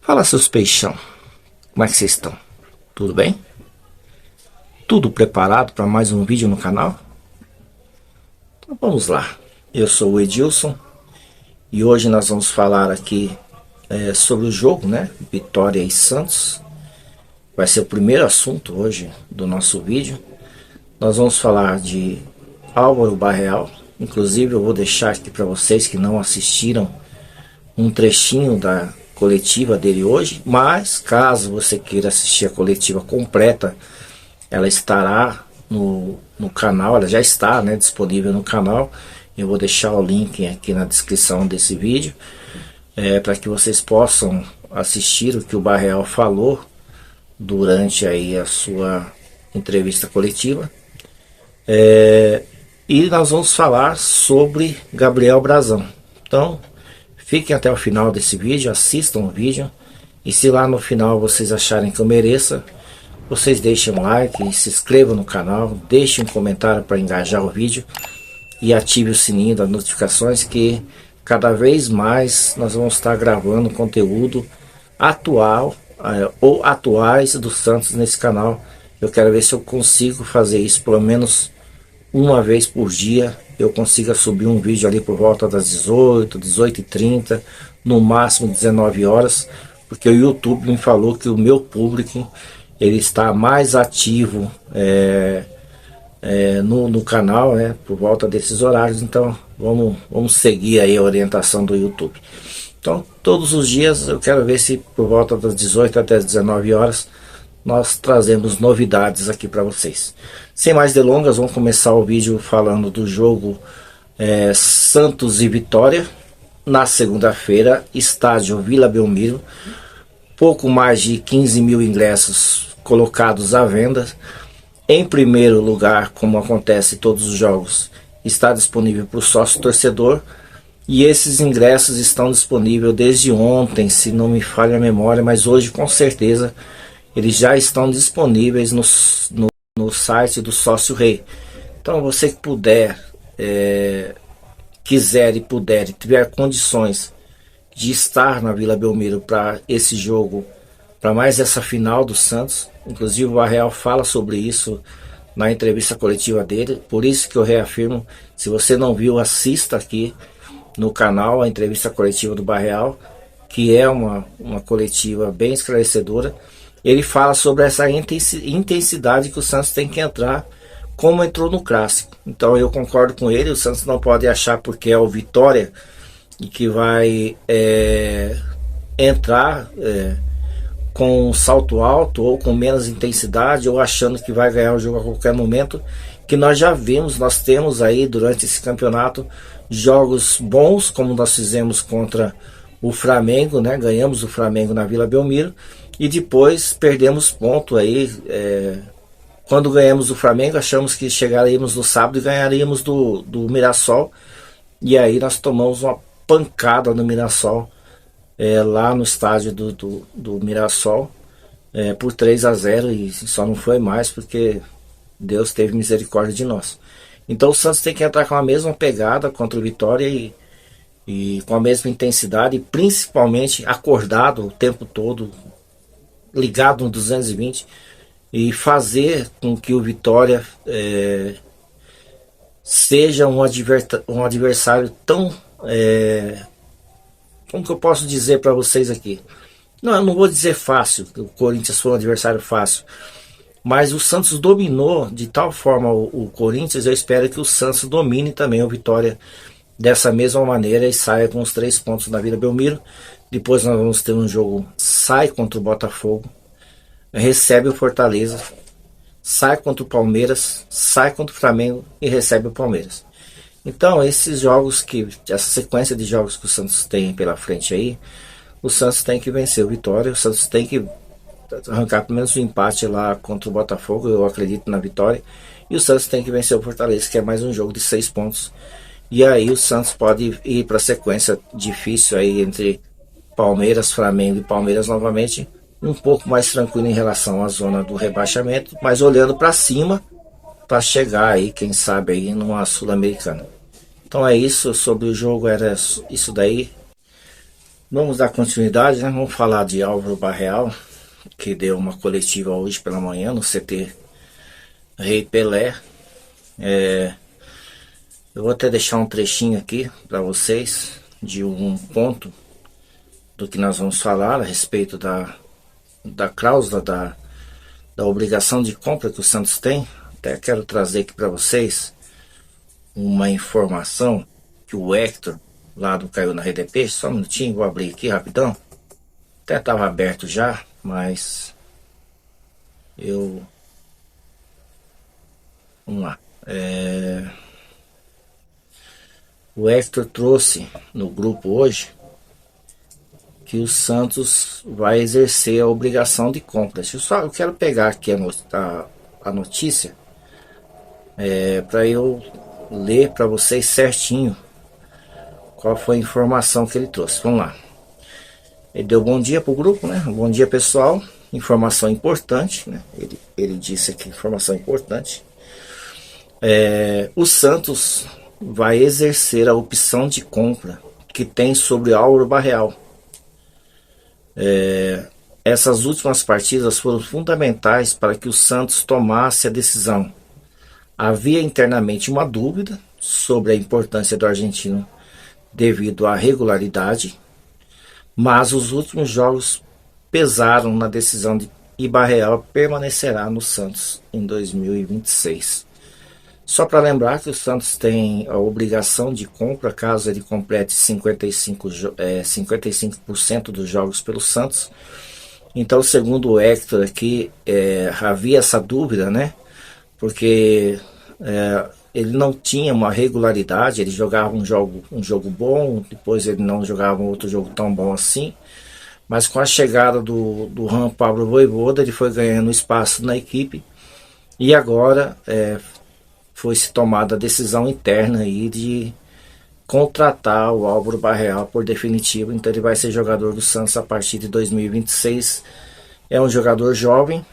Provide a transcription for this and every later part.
Fala, seus peixão, como é que vocês estão? Tudo bem? Tudo preparado para mais um vídeo no canal? Então vamos lá. Eu sou o Edilson e hoje nós vamos falar aqui sobre o jogo, né? Vitória e Santos. Vai ser o primeiro assunto hoje do nosso vídeo. Nós vamos falar de Álvaro Barreal. Inclusive eu vou deixar aqui para vocês que não assistiram um trechinho da coletiva dele hoje, mas caso você queira assistir a coletiva completa, ela estará no canal, ela já está, né, disponível no canal. Eu vou deixar o link aqui na descrição desse vídeo, para que vocês possam assistir o que o Barreal falou durante aí a sua entrevista coletiva. E nós vamos falar sobre Gabriel Brazão. Então fiquem até o final desse vídeo, assistam o vídeo. E se lá no final vocês acharem que eu mereça, vocês deixem um like, se inscrevam no canal, deixem um comentário para engajar o vídeo. E ative o sininho das notificações, que cada vez mais nós vamos estar gravando conteúdo atual ou atuais do Santos nesse canal. Eu quero ver se eu consigo fazer isso pelo menos uma vez por dia. Eu consiga subir um vídeo ali por volta das 18, 18h30, no máximo 19 horas, porque o YouTube me falou que o meu público ele está mais ativo no canal, né, por volta desses horários. Então vamos seguir aí a orientação do YouTube. Então todos os dias eu quero ver se por volta das 18 até as 19 horas nós trazemos novidades aqui para vocês. Sem mais delongas, vamos começar o vídeo falando do jogo Santos e Vitória. Na segunda-feira, estádio Vila Belmiro, pouco mais de 15 mil ingressos colocados à venda. Em primeiro lugar, como acontece em todos os jogos, está disponível para o sócio torcedor. E esses ingressos estão disponíveis desde ontem, se não me falha a memória, mas hoje com certeza eles já estão disponíveis no site do Sócio Rei. Então você que puder, quiser e puder e tiver condições de estar na Vila Belmiro para esse jogo, para mais essa final do Santos. Inclusive o Barreal fala sobre isso na entrevista coletiva dele. Por isso que eu reafirmo, se você não viu, assista aqui no canal a entrevista coletiva do Barreal, que é uma coletiva bem esclarecedora. Ele fala sobre essa intensidade que o Santos tem que entrar, como entrou no Clássico. Então eu concordo com ele. O Santos não pode achar porque é o Vitória e que vai entrar com um salto alto ou com menos intensidade, ou achando que vai ganhar o jogo a qualquer momento, que nós já vimos. Nós temos aí durante esse campeonato jogos bons, como nós fizemos contra o Flamengo, né? Ganhamos o Flamengo na Vila Belmiro e depois perdemos ponto aí. Quando ganhamos o Flamengo, achamos que chegaríamos no sábado e ganharíamos do Mirassol, e aí nós tomamos uma pancada no Mirassol, lá no estádio do Mirassol, por 3-0, e só não foi mais porque Deus teve misericórdia de nós. Então o Santos tem que entrar com a mesma pegada contra o Vitória e com a mesma intensidade, e principalmente acordado o tempo todo, ligado no 220, e fazer com que o Vitória seja um adversário tão... como que eu posso dizer para vocês aqui? Não, eu não vou dizer fácil, que o Corinthians foi um adversário fácil, mas o Santos dominou de tal forma o Corinthians. Eu espero que o Santos domine também o Vitória dessa mesma maneira e saia com os 3 pontos na Vila Belmiro. Depois nós vamos ter um jogo, sai contra o Botafogo, recebe o Fortaleza, sai contra o Palmeiras, sai contra o Flamengo e recebe o Palmeiras. Então esses jogos, essa sequência de jogos que o Santos tem pela frente aí, o Santos tem que vencer o Vitória. O Santos tem que arrancar pelo menos um empate lá contra o Botafogo, eu acredito na vitória. E o Santos tem que vencer o Fortaleza, que é mais um jogo de 6 pontos. E aí o Santos pode ir para a sequência difícil aí entre Palmeiras, Flamengo e Palmeiras novamente, um pouco mais tranquilo em relação à zona do rebaixamento, mas olhando para cima para chegar aí, quem sabe, aí numa Sul-Americana. Então é isso sobre o jogo, era isso daí. Vamos dar continuidade, né? Vamos falar de Álvaro Barreal, que deu uma coletiva hoje pela manhã no CT Rei Pelé. Eu vou até deixar um trechinho aqui para vocês de um ponto do que nós vamos falar a respeito da cláusula da obrigação de compra que o Santos tem. Até quero trazer aqui para vocês uma informação que o Hector, lá do Caiu na Rede Peixe, só um minutinho, vou abrir aqui rapidão. Até estava aberto já, mas vamos lá. O Hector trouxe no grupo hoje que o Santos vai exercer a obrigação de compra. Eu quero pegar aqui a notícia para eu ler para vocês certinho qual foi a informação que ele trouxe. Vamos lá. Ele deu bom dia para o grupo, né? Bom dia, pessoal. Informação importante, né? Ele disse aqui, informação importante. O Santos vai exercer a opção de compra que tem sobre Álvaro Barreal. Essas últimas partidas foram fundamentais para que o Santos tomasse a decisão. Havia internamente uma dúvida sobre a importância do argentino devido à regularidade, mas os últimos jogos pesaram na decisão e Barreal permanecerá no Santos em 2026. Só para lembrar que o Santos tem a obrigação de compra caso ele complete 55% dos jogos pelo Santos. Então, segundo o Hector aqui, havia essa dúvida, né? Porque ele não tinha uma regularidade, ele jogava um jogo bom, depois ele não jogava um outro jogo tão bom assim. Mas com a chegada do Juan Pablo Vojvoda, ele foi ganhando espaço na equipe e agora foi-se tomada a decisão interna aí de contratar o Álvaro Barreal por definitivo. Então ele vai ser jogador do Santos a partir de 2026. É um jogador jovem,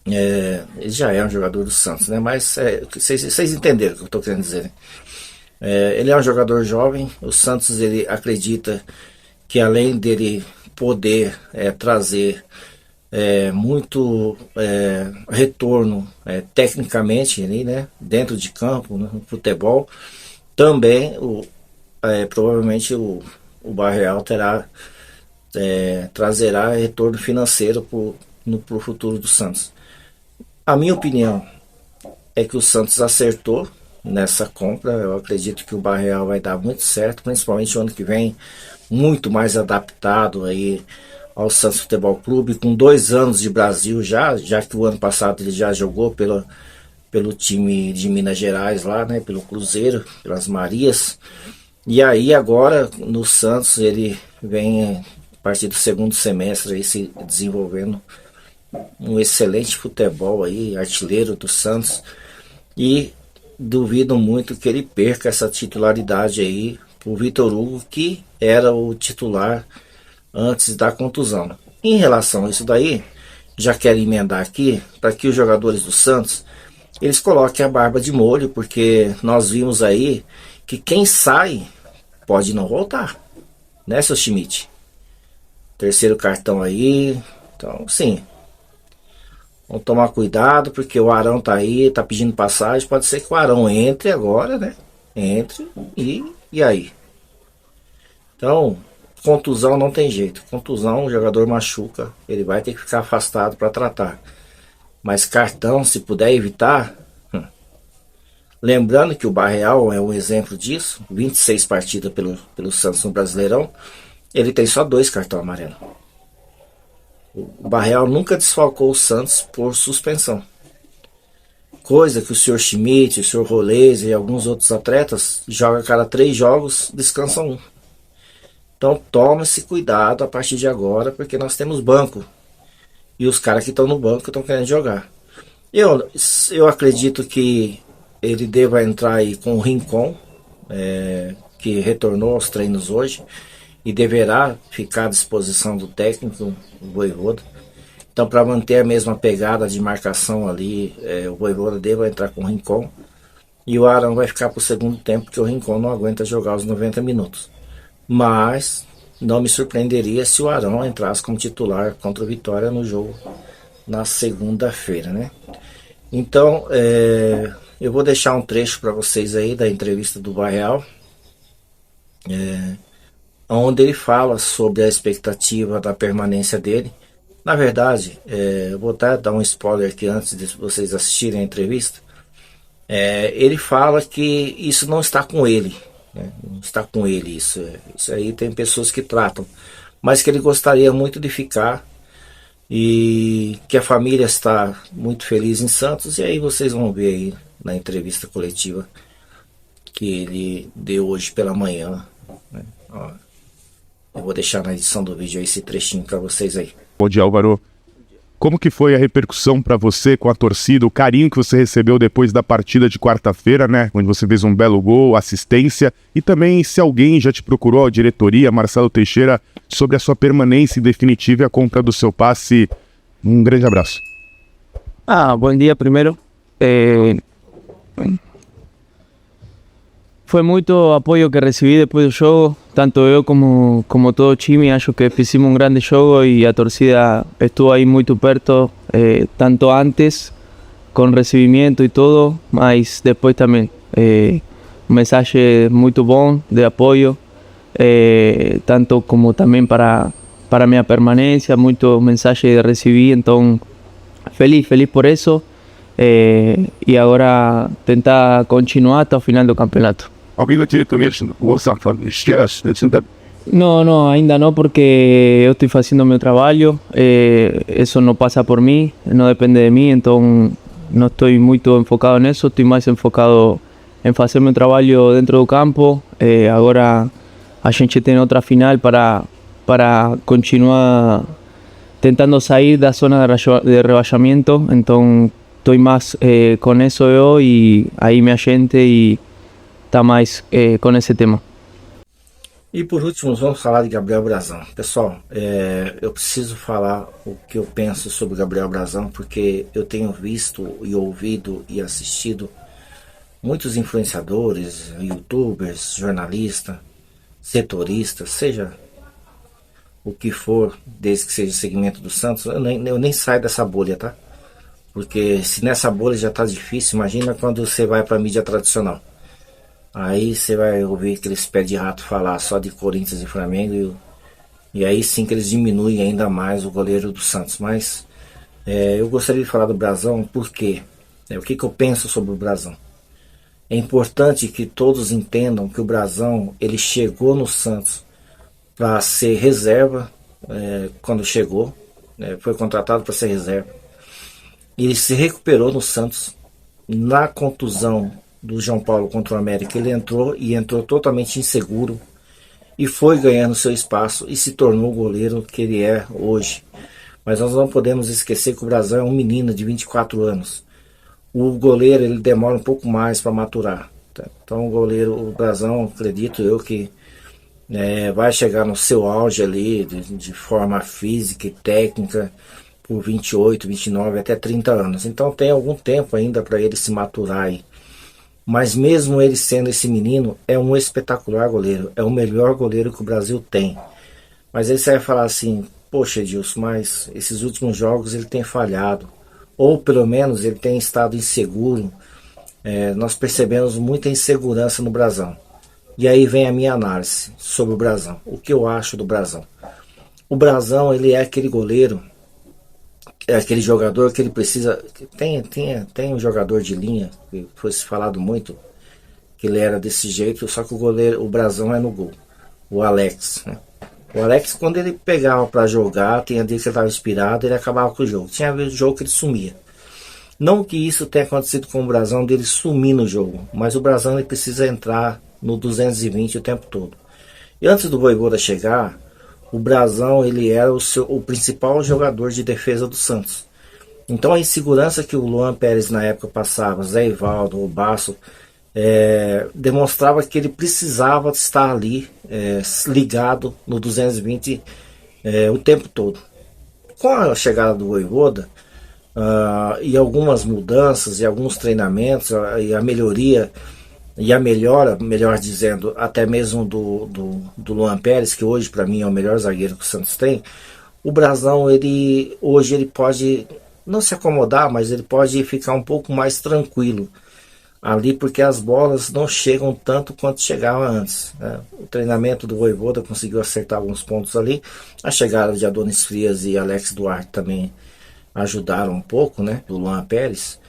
ele já é um jogador do Santos, né? Mas vocês entenderam o que eu estou querendo dizer, né? Ele é um jogador jovem. O Santos, ele acredita que além dele poder trazer muito retorno tecnicamente ali, né, dentro de campo, né, no futebol, também provavelmente o Barreal trazerá retorno financeiro pro futuro do Santos. A minha opinião é que o Santos acertou nessa compra. Eu acredito que o Barreal vai dar muito certo, principalmente o ano que vem, muito mais adaptado aí ao Santos Futebol Clube, com 2 anos de Brasil já que o ano passado ele já jogou pelo time de Minas Gerais lá, né, pelo Cruzeiro, pelas Marias. E aí agora no Santos ele vem a partir do segundo semestre aí se desenvolvendo um excelente futebol aí, artilheiro do Santos, e duvido muito que ele perca essa titularidade aí pro Vitor Hugo, que era o titular antes da contusão. Em relação a isso daí, já quero emendar aqui para que os jogadores do Santos eles coloquem a barba de molho, porque nós vimos aí que quem sai pode não voltar, né, seu Schmidt? Terceiro cartão aí, então sim, vamos tomar cuidado, porque o Arão tá aí, tá pedindo passagem. Pode ser que o Arão entre agora, né? Entre e aí? Então, contusão não tem jeito. Contusão, o jogador machuca, ele vai ter que ficar afastado para tratar. Mas cartão, se puder evitar. Lembrando que o Barreal é um exemplo disso. 26 partidas pelo Santos no Brasileirão. Ele tem só 2 cartões amarelos. O Barreal nunca desfalcou o Santos por suspensão. Coisa que o senhor Schmidt, o senhor Roleza e alguns outros atletas jogam a cada 3 jogos, descansam 1. Então tome-se cuidado a partir de agora, porque nós temos banco. E os caras que estão no banco estão querendo jogar. Eu acredito que ele deva entrar aí com o Rincon, que retornou aos treinos hoje e deverá ficar à disposição do técnico, o Vojvoda. Então, para manter a mesma pegada de marcação ali, o Vojvoda deve entrar com o Rincon, e o Arão vai ficar para o segundo tempo, porque o Rincon não aguenta jogar os 90 minutos. Mas não me surpreenderia se o Arão entrasse como titular contra o Vitória no jogo na segunda-feira, né? Então, eu vou deixar um trecho para vocês aí da entrevista do Barreal, onde ele fala sobre a expectativa da permanência dele. Na verdade, eu vou até dar um spoiler aqui antes de vocês assistirem a entrevista. Ele fala que isso não está com ele, né? Não está com ele isso. Isso aí tem pessoas que tratam, mas que ele gostaria muito de ficar e que a família está muito feliz em Santos. E aí vocês vão ver aí na entrevista coletiva que ele deu hoje pela manhã, né? Ó, eu vou deixar na edição do vídeo esse trechinho para vocês aí. Bom dia, Álvaro. Como que foi a repercussão para você com a torcida, o carinho que você recebeu depois da partida de quarta-feira, né? Onde você fez um belo gol, assistência, e também se alguém já te procurou, a diretoria, Marcelo Teixeira, sobre a sua permanência em definitiva e a compra do seu passe. Um grande abraço. Buen día primero. Fue mucho apoyo que recibí después del juego, tanto yo como todo Chimi. Acho que hicimos un grande juego y a torcida estuvo ahí muy perto, tanto antes con recibimiento y todo, mas después también un mensaje muy bom de apoyo, tanto como también para mi permanencia, mucho mensaje de recibir, entonces feliz por eso, y ahora tentar continuar hasta el final del campeonato. No, ainda no, porque yo estoy haciendo mi trabajo, eso no pasa por mí, no depende de mí, entonces no estoy muy enfocado en eso, estoy más enfocado en hacer mi trabajo dentro del campo. Ahora a gente tiene otra final para continuar tentando salir de la zona de rebaixamiento, entonces estoy más con eso yo, y ahí mi agente y está mais com esse tema. E por último, vamos falar de Gabriel Brazão. Pessoal, eu preciso falar o que eu penso sobre Gabriel Brazão, porque eu tenho visto e ouvido e assistido muitos influenciadores, youtubers, jornalistas, setoristas, seja o que for, desde que seja segmento do Santos. Eu nem saio dessa bolha, tá? Porque se nessa bolha já tá difícil, imagina quando você vai para a mídia tradicional. Aí você vai ouvir aqueles pés de rato falar só de Corinthians e Flamengo, e aí sim que eles diminuem ainda mais o goleiro do Santos. Mas eu gostaria de falar do Brazão, porque o que eu penso sobre o Brazão. É importante que todos entendam que o Brazão, ele chegou no Santos para ser reserva, quando chegou, foi contratado para ser reserva. Ele se recuperou no Santos na contusão do João Paulo contra o América. Ele entrou totalmente inseguro e foi ganhando seu espaço e se tornou o goleiro que ele é hoje. Mas nós não podemos esquecer que o Brazão é um menino de 24 anos. O goleiro, ele demora um pouco mais para maturar. Então o Brazão, acredito eu que vai chegar no seu auge ali de forma física e técnica por 28, 29 até 30 anos. Então tem algum tempo ainda para ele se maturar aí. Mas mesmo ele sendo esse menino, é um espetacular goleiro. É o melhor goleiro que o Brasil tem. Mas aí você vai falar assim: poxa, Edilson, mas esses últimos jogos ele tem falhado. Ou pelo menos ele tem estado inseguro. Nós percebemos muita insegurança no Brazão. E aí vem a minha análise sobre o Brazão. O que eu acho do Brazão? O Brazão, ele é aquele goleiro, é aquele jogador que ele precisa. Tem um jogador de linha, que foi se falado muito, que ele era desse jeito, só que o Brazão é no gol. O Alex, né? O Alex, quando ele pegava para jogar, tinha dia que ele estava inspirado, ele acabava com o jogo. Tinha vezes jogo que ele sumia. Não que isso tenha acontecido com o Brazão, dele sumir no jogo, mas o Brazão ele precisa entrar no 220 o tempo todo. E antes do Vojvoda chegar, o Brazão ele era o principal jogador de defesa do Santos. Então a insegurança que o Luan Pérez na época passava, Zé Ivaldo, o Basso, demonstrava que ele precisava estar ali ligado no 220 o tempo todo. Com a chegada do Vojvoda e algumas mudanças e alguns treinamentos e a melhoria e a melhora, melhor dizendo, até mesmo do Luan Pérez, que hoje para mim é o melhor zagueiro que o Santos tem, o Brazão, hoje ele pode não se acomodar, mas ele pode ficar um pouco mais tranquilo ali, porque as bolas não chegam tanto quanto chegavam antes, né? O treinamento do Vojvoda conseguiu acertar alguns pontos ali, a chegada de Adonis Frias e Alex Duarte também ajudaram um pouco, né, do Luan Pérez,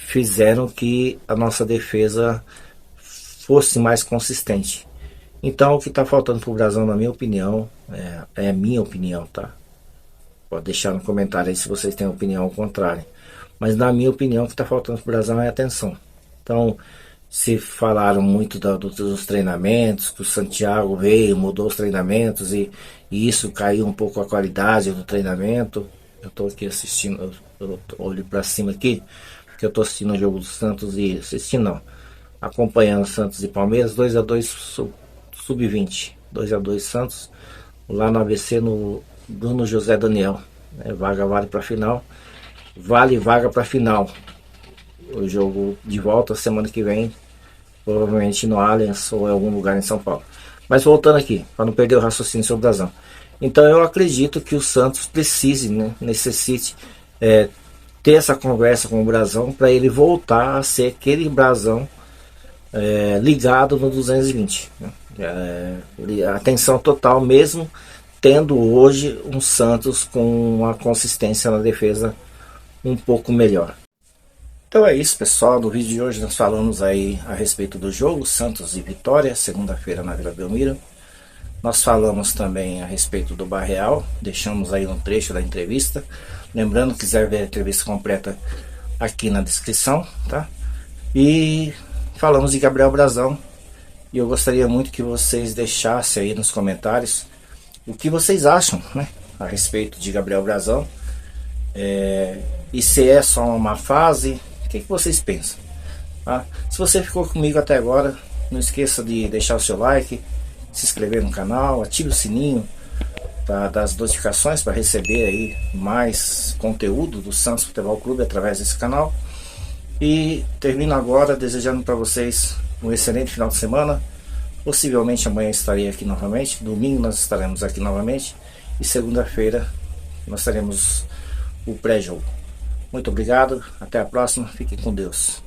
fizeram que a nossa defesa fosse mais consistente. Então o que está faltando para o Brazão, na minha opinião, é minha opinião, tá? Pode deixar no comentário aí se vocês têm opinião ao contrário. Mas na minha opinião, o que está faltando para o Brazão é atenção. Então, se falaram muito dos treinamentos, que o Santiago veio, mudou os treinamentos e isso caiu um pouco a qualidade do treinamento. Eu estou aqui assistindo, eu olho para cima aqui, porque eu estou assistindo o jogo do Santos e acompanhando Santos e Palmeiras, 2-2 sub-20, 2-2 Santos, lá no ABC, no Bruno José Daniel, vaga vale para final. Vale vaga para final. O jogo de volta semana que vem, provavelmente no Allianz ou em algum lugar em São Paulo. Mas voltando aqui, para não perder o raciocínio sobre o Brazão. Então eu acredito que o Santos precise, né, necessite ter essa conversa com o Brazão para ele voltar a ser aquele Brazão ligado no 220. Né? Atenção total, mesmo tendo hoje um Santos com uma consistência na defesa um pouco melhor. Então é isso, pessoal. No vídeo de hoje nós falamos aí a respeito do jogo Santos e Vitória, segunda-feira na Vila Belmiro. Nós falamos também a respeito do Barreal, deixamos aí um trecho da entrevista. Lembrando, quiser ver a entrevista completa aqui na descrição, tá? E falamos de Gabriel Brazão. E eu gostaria muito que vocês deixassem aí nos comentários o que vocês acham, né, a respeito de Gabriel Brazão. E se é só uma fase, o que vocês pensam? Tá? Se você ficou comigo até agora, não esqueça de deixar o seu like, se inscrever no canal, ative o sininho das notificações para receber aí mais conteúdo do Santos Futebol Clube através desse canal. E termino agora desejando para vocês um excelente final de semana. Possivelmente amanhã estarei aqui novamente, domingo nós estaremos aqui novamente e segunda-feira nós teremos o pré-jogo. Muito obrigado, até a próxima, fiquem com Deus.